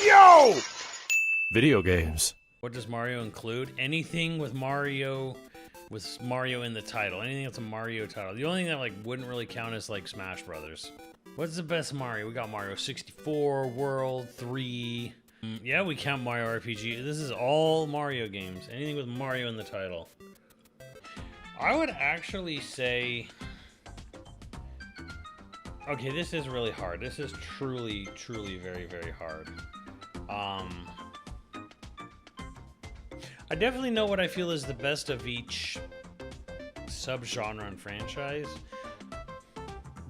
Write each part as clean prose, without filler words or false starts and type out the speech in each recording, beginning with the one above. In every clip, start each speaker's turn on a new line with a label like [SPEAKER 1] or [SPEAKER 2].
[SPEAKER 1] Yo! Video games.
[SPEAKER 2] What does Mario include? Anything with Mario in the title. Anything that's a Mario title. The only thing that like wouldn't really count is like Smash Brothers. What's the best Mario? We got Mario 64, World, 3. Yeah, we count Mario RPG. This is all Mario games. Anything with Mario in the title. I would actually say... Okay, this is really hard. This is truly, truly very, very hard. I definitely know what I feel is the best of each subgenre and franchise.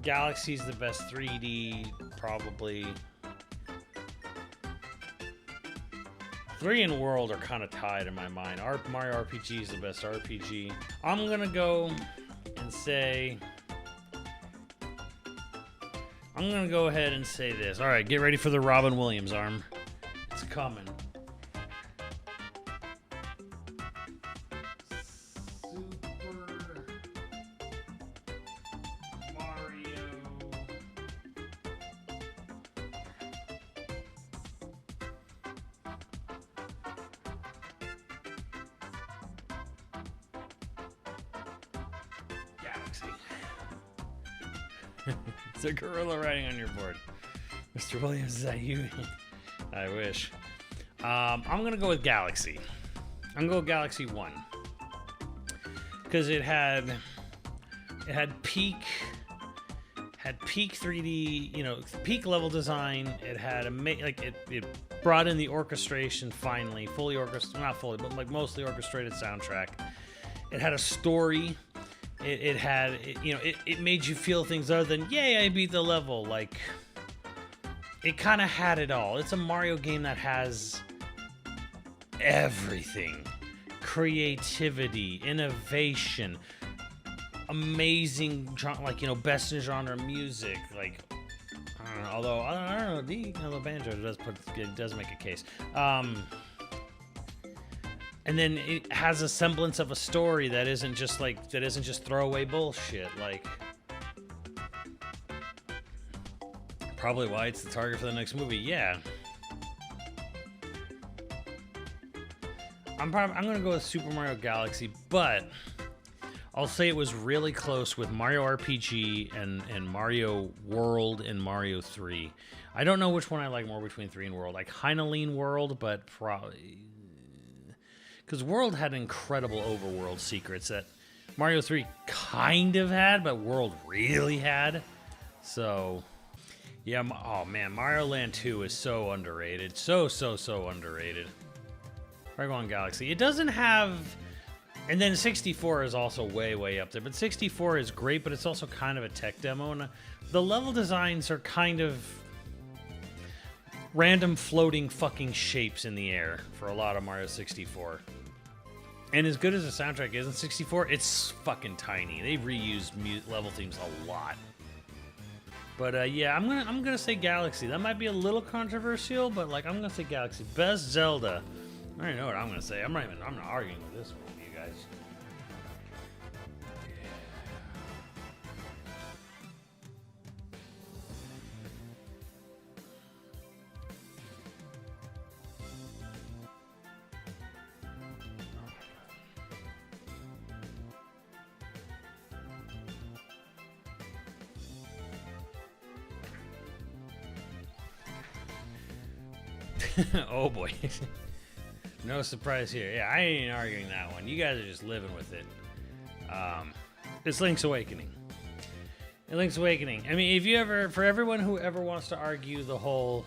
[SPEAKER 2] Galaxy's the best 3D, probably. 3 and World are kind of tied in my mind. Mario RPG is the best RPG. I'm gonna go and say... I'm gonna go ahead and say this. All right, get ready for the Robin Williams arm. It's coming. It's a gorilla riding on your board. Mr. Williams, is that you? I wish. I'm gonna go with Galaxy. I'm gonna go with Galaxy 1. Because it had peak 3D, you know, peak level design. It had it brought in the orchestration finally, not fully, but like mostly orchestrated soundtrack. It had a story. It made you feel things other than, yay, I beat the level. Like, it kind of had it all. It's a Mario game that has everything. Creativity, innovation, amazing, like, you know, best in genre music. Like, I don't know, although, I don't know, the banjo does make a case. And then it has a semblance of a story that isn't just throwaway bullshit. Like, probably why it's the target for the next movie. Yeah. I'm gonna go with Super Mario Galaxy, but I'll say it was really close with Mario RPG and Mario World and Mario 3. I don't know which one I like more between 3 and World. I kind of lean World, but probably... Because World had incredible overworld secrets that Mario 3 kind of had, but World really had. So, yeah, oh man, Mario Land 2 is so underrated. So underrated. Probably going Galaxy. It doesn't have... And then 64 is also way up there. But 64 is great, but it's also kind of a tech demo. And the level designs are kind of... random floating fucking shapes in the air for a lot of Mario 64. And as good as the soundtrack is in 64, it's fucking tiny. They reused level themes a lot. But yeah, I'm gonna say Galaxy. That might be a little controversial, but like I'm gonna say Galaxy. Best Zelda. I already know what I'm gonna say. I'm not arguing with this one, you guys. Oh boy. No surprise here. Yeah, I ain't arguing that one. You guys are just living with it. It's Link's Awakening. Link's Awakening. I mean, for everyone who ever wants to argue the whole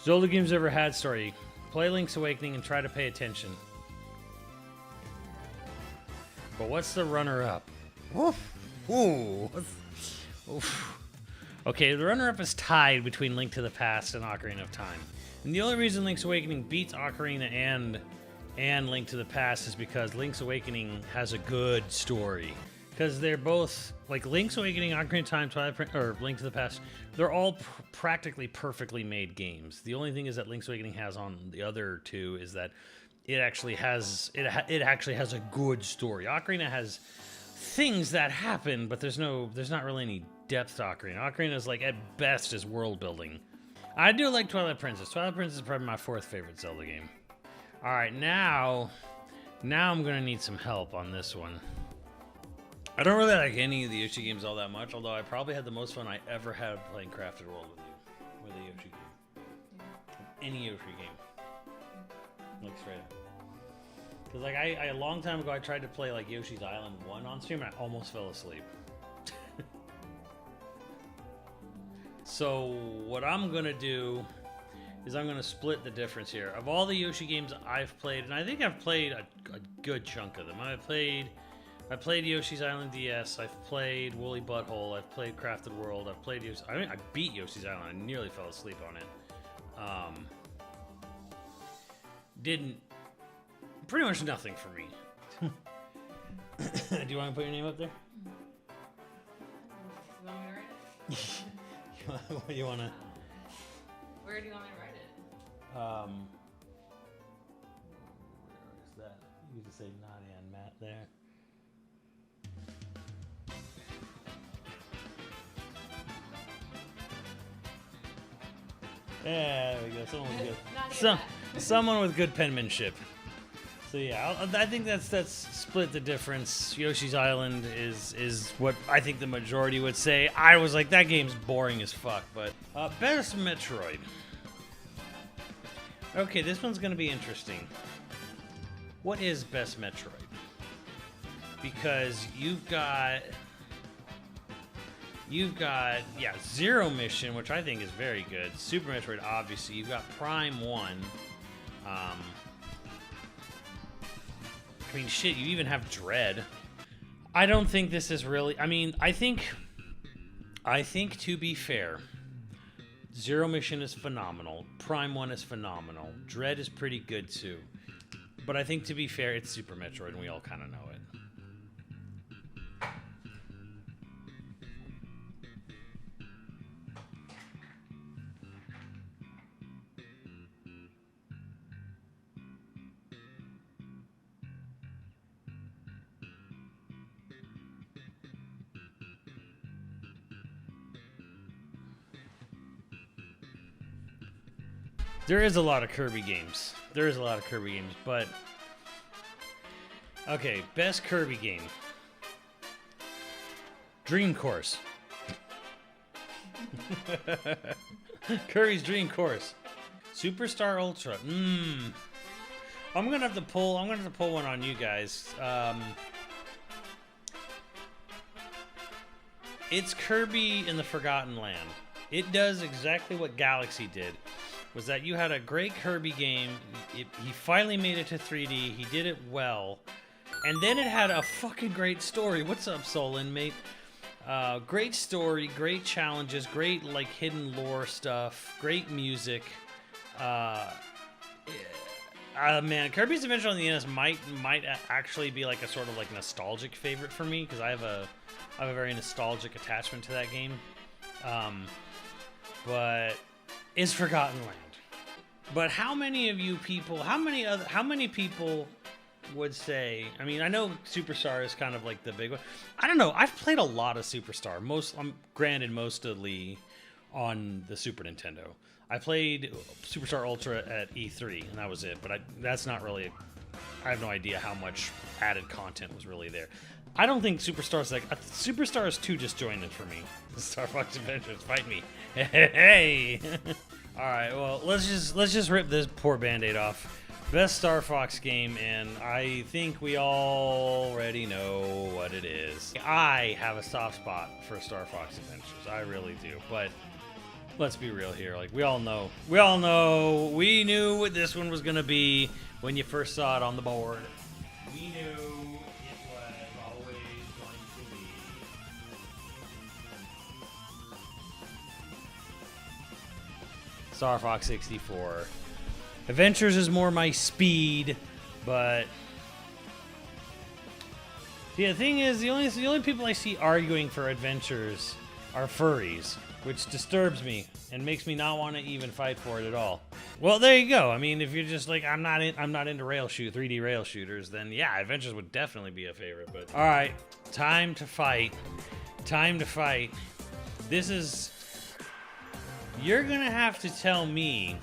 [SPEAKER 2] Zelda games ever had story, play Link's Awakening and try to pay attention. But what's the runner-up? Ooh. Oof. Okay, the runner-up is tied between Link to the Past and Ocarina of Time. And the only reason Link's Awakening beats Ocarina and Link to the Past is because Link's Awakening has a good story. Because they're both, like Link's Awakening, Ocarina of Time, or Link to the Past, they're all practically perfectly made games. The only thing is that Link's Awakening has on the other two is that it actually has a good story. Ocarina has things that happen, but there's not really any depth to Ocarina. Ocarina is like at best is world building. I do like Twilight Princess. Twilight Princess is probably my 4th favorite Zelda game. All right, now I'm gonna need some help on this one. I don't really like any of the Yoshi games all that much, although I probably had the most fun I ever had playing Crafted World with a Yoshi game. Any Yoshi game. Like straight up. Because like I a long time ago I tried to play like Yoshi's Island 1 on stream and I almost fell asleep. So what I'm gonna do is I'm gonna split the difference here. Of all the Yoshi games I've played, and I think I've played a good chunk of them. I played Yoshi's Island DS, I've played Woolly Butthole, I've played Crafted World, I've played Yoshi. I mean, I beat Yoshi's Island. I nearly fell asleep on it. Didn't. Pretty much nothing for me. Do you want to put your name up there?
[SPEAKER 3] You want me to write it?
[SPEAKER 2] You want to?
[SPEAKER 3] Where do you want me to write it?
[SPEAKER 2] Where is that? You can say Nadia and Matt there. There we go. Someone with good. Someone with good penmanship. So yeah, I think that's split the difference. Yoshi's Island is what I think the majority would say. I was like, that game's boring as fuck. But best Metroid. Okay, this one's gonna be interesting. What is best Metroid? Because you've got Zero Mission, which I think is very good. Super Metroid, obviously. You've got Prime 1. I mean, shit, you even have Dread. I don't think this is really... I mean, I think to be fair, Zero Mission is phenomenal. Prime 1 is phenomenal. Dread is pretty good, too. But I think to be fair, it's Super Metroid, and we all kind of know it. There is a lot of Kirby games. But... Okay, best Kirby game. Dream Course. Kirby's Dream Course. Superstar Ultra. I'm gonna have to pull one on you guys. It's Kirby in the Forgotten Land. It does exactly what Galaxy did. Was that you had a great Kirby game, he finally made it to 3D, he did it well, and then it had a fucking great story. What's up, Solin, mate? Great story, great challenges, great, like, hidden lore stuff, great music. Man, Kirby's Adventure on the NES might actually be, like, a sort of, like, nostalgic favorite for me, because I have a very nostalgic attachment to that game. But it's Forgotten Land. But how many of you people, how many people would say, I mean, I know Superstar is kind of like the big one. I don't know. I've played a lot of Superstar. Granted, mostly on the Super Nintendo. I played Superstar Ultra at E3, and that was it. But that's not really, I have no idea how much added content was really there. I don't think Superstar's like, Superstar is too disjointed for me. Star Fox Adventures, fight me. Hey! All right, well, let's just rip this poor Band-Aid off. Best Star Fox game, and I think we already know what it is. I have a soft spot for Star Fox Adventures. I really do. But let's be real here. Like, we all know. We knew what this one was gonna be when you first saw it on the board. We knew it was always going to be. Star Fox 64. Adventures is more my speed, but yeah, the thing is, the only people I see arguing for Adventures are furries, which disturbs me and makes me not want to even fight for it at all. Well, there you go. I mean, if you're just like, I'm not into 3D rail shooters, then yeah, Adventures would definitely be a favorite. But all right, time to fight. This is You're gonna have to tell me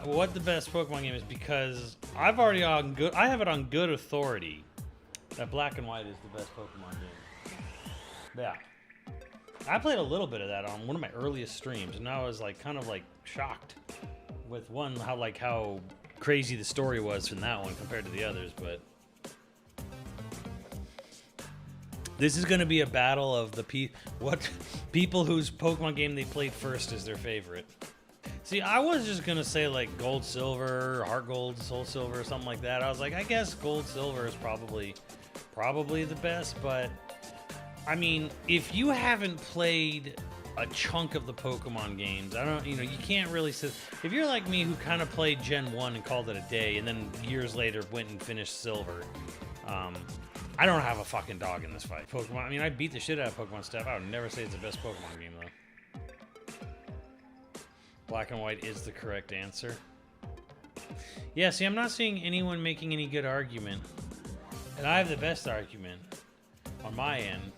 [SPEAKER 2] what the best Pokemon game is, because I've already on good. I have it on good authority that Black and White is the best Pokemon game. Yeah, I played a little bit of that on one of my earliest streams, and I was like kind of like shocked with one how crazy the story was in that one compared to the others. But this is going to be a battle of the people whose Pokemon game they played first is their favorite. See, I was just gonna say like Gold, Silver, Heart Gold, Soul Silver, or something like that. I was like, I guess Gold, Silver is probably the best. But I mean, if you haven't played a chunk of the Pokemon games, you can't really say. If you're like me, who kind of played Gen 1 and called it a day, and then years later went and finished Silver, I don't have a fucking dog in this fight. Pokemon. I mean, I beat the shit out of Pokemon stuff. I would never say it's the best Pokemon game though. Black and White is the correct answer. Yeah, see, I'm not seeing anyone making any good argument. And I have the best argument on my end.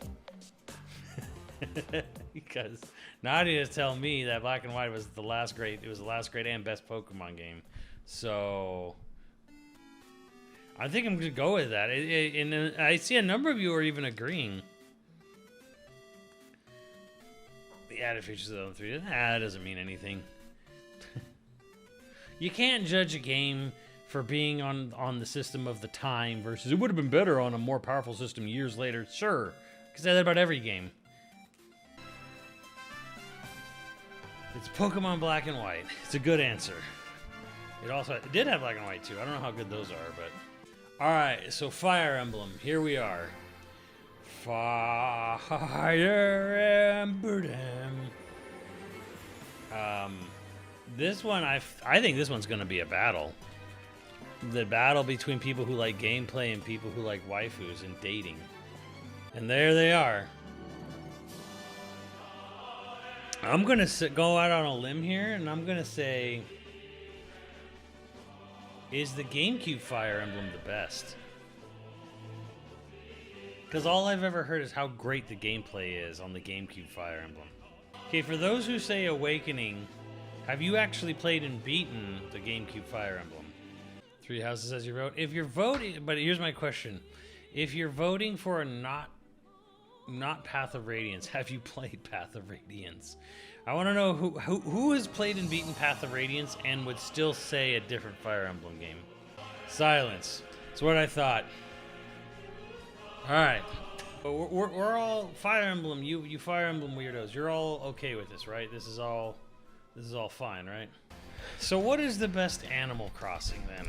[SPEAKER 2] Because Nadia tell me that Black and White was the last great and best Pokemon game. So I think I'm gonna go with that. And I see a number of you are even agreeing. The added features of the 3, that doesn't mean anything. You can't judge a game for being on the system of the time versus it would have been better on a more powerful system years later. Sure, because that's about every game. It's Pokemon Black and White. It's a good answer. It did have Black and White too. I don't know how good those are, but all right. So Fire Emblem. Here we are. Fire Emblem. This one, I think this one's going to be a battle. The battle between people who like gameplay and people who like waifus and dating. And there they are. I'm going to go out on a limb here, and I'm going to say, is the GameCube Fire Emblem the best? Because all I've ever heard is how great the gameplay is on the GameCube Fire Emblem. Okay, for those who say Awakening, have you actually played and beaten the GameCube Fire Emblem? Three Houses as your vote. If you're voting, but here's my question: if you're voting for a not Path of Radiance, have you played Path of Radiance? I want to know who has played and beaten Path of Radiance and would still say a different Fire Emblem game. Silence. That's what I thought. All right. We're all Fire Emblem. You Fire Emblem weirdos. You're all okay with this, right? This is all fine, right? So what is the best Animal Crossing then?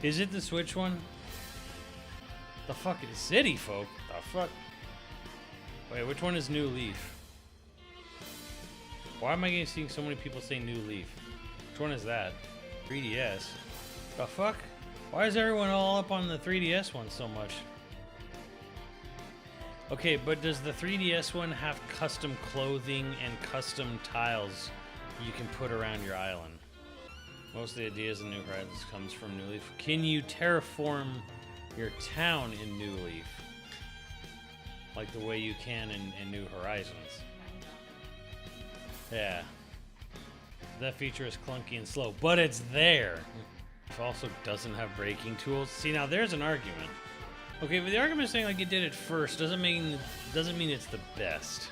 [SPEAKER 2] Is it the Switch one? The fuck is City Folk? The fuck? Wait, which one is New Leaf? Why am I seeing so many people say New Leaf? Which one is that? 3DS. The fuck? Why is everyone all up on the 3DS one so much? Okay, but does the 3DS one have custom clothing and custom tiles you can put around your island? Most of the ideas in New Horizons comes from New Leaf. Can you terraform your town in New Leaf? Like the way you can in New Horizons. Yeah. That feature is clunky and slow, but it's there. It also doesn't have braking tools. See, now there's an argument. Okay, but the argument is saying like it did it first doesn't mean it's the best.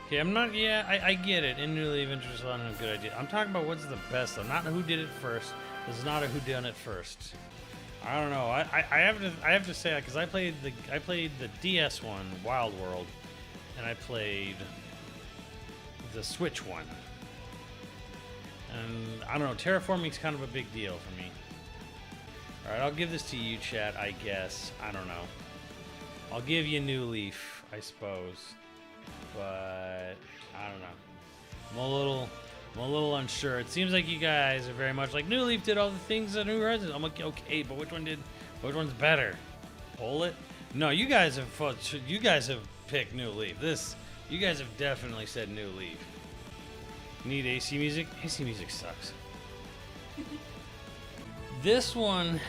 [SPEAKER 2] Okay, I'm not. Yeah, I get it. In New Leaf, interested on a good idea. I'm talking about what's the best though, not who did it first. This is not a who done it first. I don't know. I have to say because I played the DS one, Wild World, and I played the Switch one. And I don't know. Terraforming's kind of a big deal for me. All right, I'll give this to you, chat. I guess. I don't know. I'll give you New Leaf, I suppose. But I don't know. I'm a little unsure. It seems like you guys are very much like New Leaf did all the things that New Horizons. I'm like, okay, but which one's better? Pull it? No, you guys have picked New Leaf. You guys have definitely said New Leaf. Need AC music? AC music sucks. This one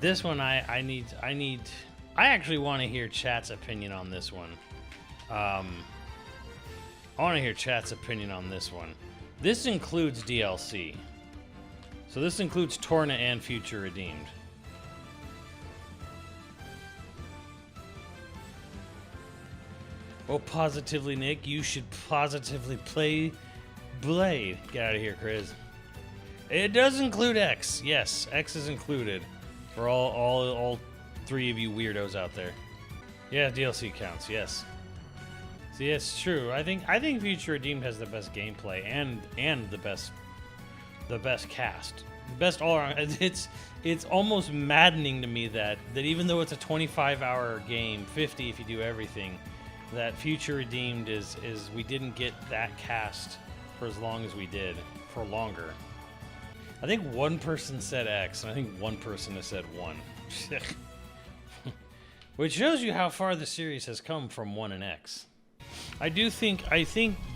[SPEAKER 2] I actually want to hear chat's opinion on this one. I want to hear chat's opinion on this one. This includes DLC. So this includes Torna and Future Redeemed. Oh, positively, Nick, you should positively play Blade. Get out of here, Chris. It does include X. Yes, X is included for all three of you weirdos out there. Yeah, DLC counts. Yes. See, it's true. I think Future Redeemed has the best gameplay and the best cast, best all around. It's almost maddening to me that even though it's a 25-hour game, 50 if you do everything, that Future Redeemed is we didn't get that cast for as long as we did, for longer. I think one person said X, and I think one person has said 1. Which shows you how far the series has come from 1 and X. I think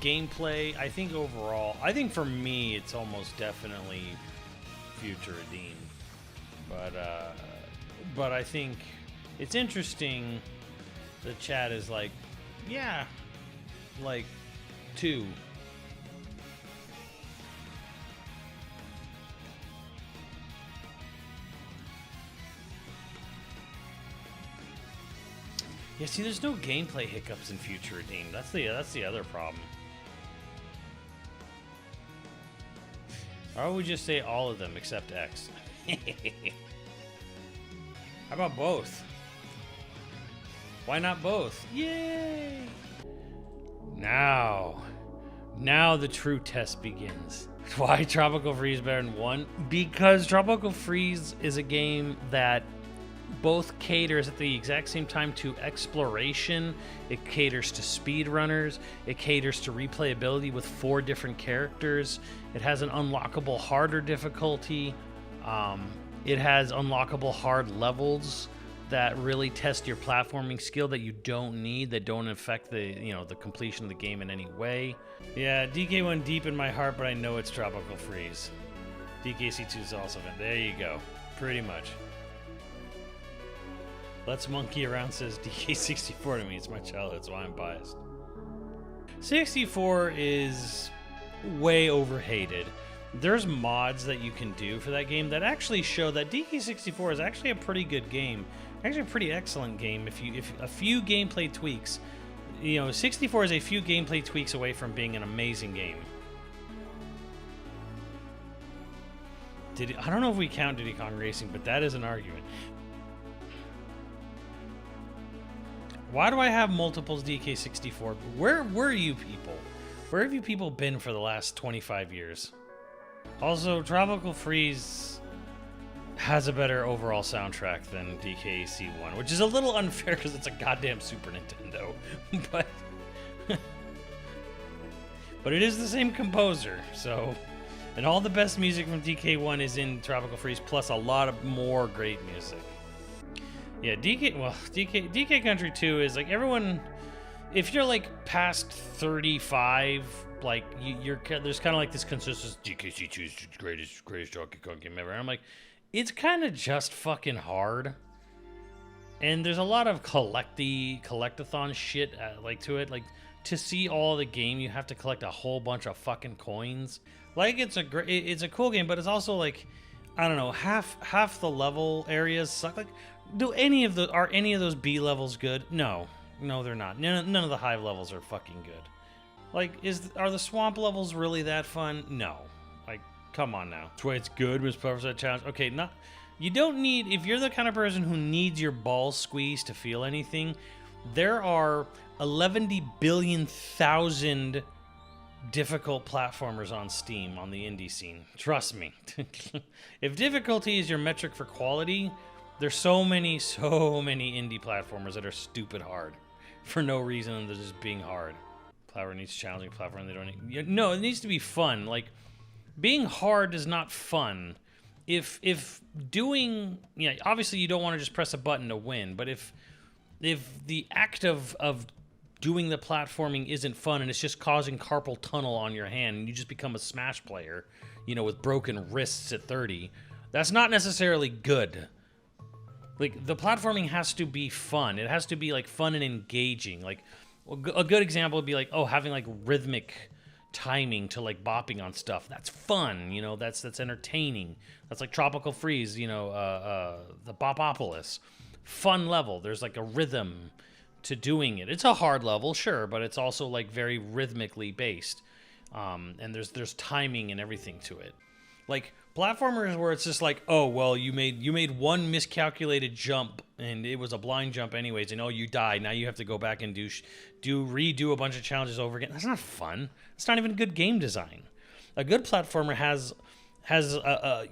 [SPEAKER 2] gameplay, I think overall, I think for me it's almost definitely Future Redeemed. But I think it's interesting the chat is like, yeah, like 2. Yeah, see, there's no gameplay hiccups in Future Redeemed. That's the other problem. Or would we just say all of them except X? How about both? Why not both? Yay! Now the true test begins. Why Tropical Freeze better than 1? Because Tropical Freeze is a game that both caters at the exact same time to exploration, it caters to speedrunners, it caters to replayability with 4 different characters, it has an unlockable harder difficulty, it has unlockable hard levels that really test your platforming skill that you don't need, that don't affect the completion of the game in any way. Yeah, DK1 deep in my heart, but I know it's Tropical Freeze. DKC2 is also in. There you go. Pretty much. Let's Monkey Around says DK64 to me. It's my childhood, so I'm biased. 64 is way overhated. There's mods that you can do for that game that actually show that DK64 is actually a pretty good game. Actually a pretty excellent game if a few gameplay tweaks. 64 is a few gameplay tweaks away from being an amazing game. I don't know if we count Diddy Kong Racing, but that is an argument. Why do I have multiples DK64? Where were you people? Where have you people been for the last 25 years? Also, Tropical Freeze has a better overall soundtrack than DKC1, which is a little unfair because it's a goddamn Super Nintendo. But it is the same composer, so... And all the best music from DK1 is in Tropical Freeze, plus a lot of more great music. Yeah, DK Country 2 is like everyone, if you're like past 35, like there's kind of like this consensus, DKC2 is the greatest Donkey Kong game ever. And I'm like, it's kind of just fucking hard. And there's a lot of collectathon shit like to it. Like to see all the game, you have to collect a whole bunch of fucking coins. Like it's a cool game, but it's also like, I don't know, half the level areas suck. Like, are any of those B levels good? No, they're not. None of the high levels are fucking good. Like, are the swamp levels really that fun? No. Like, come on now. That's why it's good. Was perfect challenge. Okay, you don't need, if you're the kind of person who needs your balls squeezed to feel anything, there are 11 billion thousand difficult platformers on Steam on the indie scene. Trust me. If difficulty is your metric for quality, there's so many indie platformers that are stupid hard for no reason and they're just being hard. Platform needs challenging platform. They don't need, no, it needs to be fun. Like being hard is not fun. If doing, obviously you don't want to just press a button to win, but if the act of doing the platforming isn't fun and it's just causing carpal tunnel on your hand and you just become a Smash player, with broken wrists at 30, that's not necessarily good. Like, the platforming has to be fun. It has to be, like, fun and engaging. Like, A good example would be like, oh, having like rhythmic timing to like bopping on stuff. That's fun, you know. That's entertaining. That's like Tropical Freeze, you know, the Bopopolis. Fun level. There's like a rhythm to doing it. It's a hard level, sure, but it's also like very rhythmically based. And there's timing and everything to it. Like platformers where it's just like, oh well, you made one miscalculated jump and it was a blind jump anyways, and oh, you died. Now you have to go back and redo a bunch of challenges over again. That's not fun. It's not even good game design. A good platformer has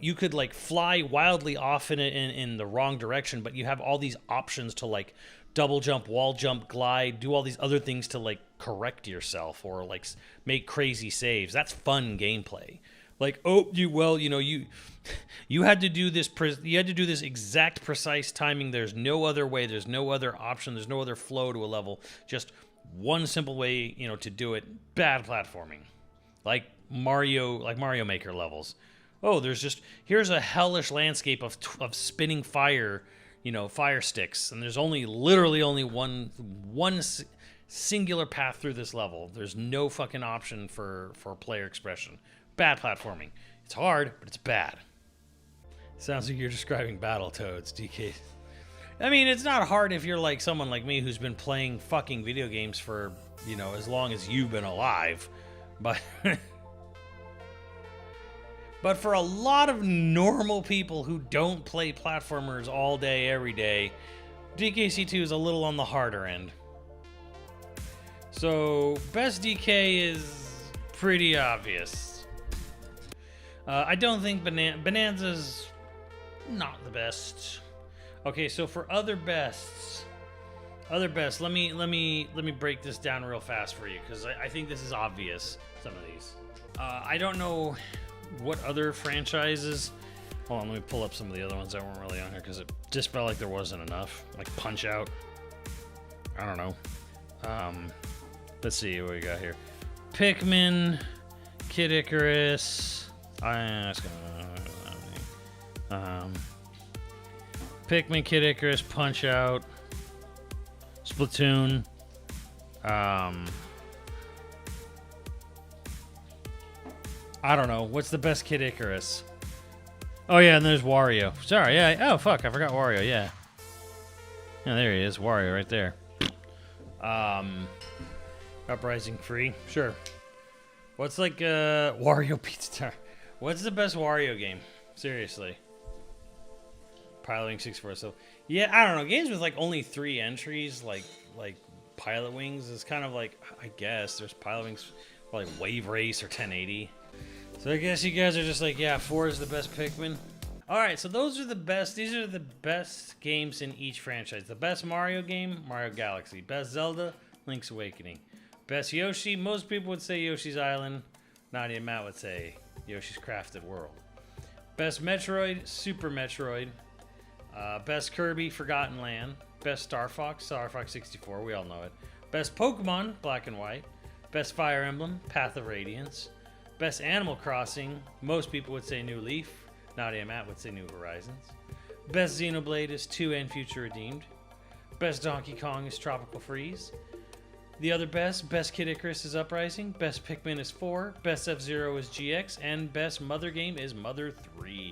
[SPEAKER 2] you could like fly wildly off in the wrong direction, but you have all these options to like double jump, wall jump, glide, do all these other things to like correct yourself or like make crazy saves. That's fun gameplay. Like, oh, you had to do this. You had to do this exact precise timing. There's no other way. There's no other option. There's no other flow to a level. Just one simple way, to do it. Bad platforming, like Mario Maker levels. Oh, here's a hellish landscape of spinning fire, fire sticks, and there's literally only one singular path through this level. There's no fucking option for player expression. Bad platforming. It's hard, but it's bad. Sounds like you're describing Battletoads, DK. I mean, it's not hard if you're like someone like me who's been playing fucking video games for, as long as you've been alive. But but for a lot of normal people who don't play platformers all day, every day, DKC2 is a little on the harder end. So, best DK is pretty obvious. I don't think Bonanza's not the best. Okay, so for other bests, let me break this down real fast for you because I think this is obvious. Some of these, I don't know what other franchises. Hold on, let me pull up some of the other ones that weren't really on here because it just felt like there wasn't enough. Like Punch Out. I don't know. Let's see what we got here. Pikmin, Kid Icarus. Pikmin, Kid Icarus, Punch Out, Splatoon. I don't know. What's the best Kid Icarus? Oh yeah, and there's Wario. Sorry, yeah. Oh fuck, I forgot Wario. Yeah. Yeah, there he is, Wario right there. Uprising free, sure. What's like Wario Pizza Tower? What's the best Wario game? Seriously. Pilot 64. So yeah, I don't know. Games with like only 3 entries, like Pilot Wings, is kind of like, I guess there's Pilot Wings, or like Wave Race or 1080. So I guess you guys are just like, yeah, 4 is the best Pikmin. All right, so those are the best. These are the best games in each franchise. The best Mario game, Mario Galaxy. Best Zelda, Link's Awakening. Best Yoshi, most people would say Yoshi's Island. Nadia and Matt would say Yoshi's Crafted World. Best Metroid, Super Metroid. Best Kirby, Forgotten Land. Best Star Fox 64, we all know it. Best Pokemon, Black and White. Best Fire Emblem, Path of Radiance. Best Animal Crossing, most people would say New Leaf. Nadia and Matt would say New Horizons. Best Xenoblade is 2 and Future Redeemed. Best Donkey Kong is Tropical Freeze. The other best Kid Icarus is Uprising. Best Pikmin is 4. Best F-Zero is GX. And best Mother game is Mother 3.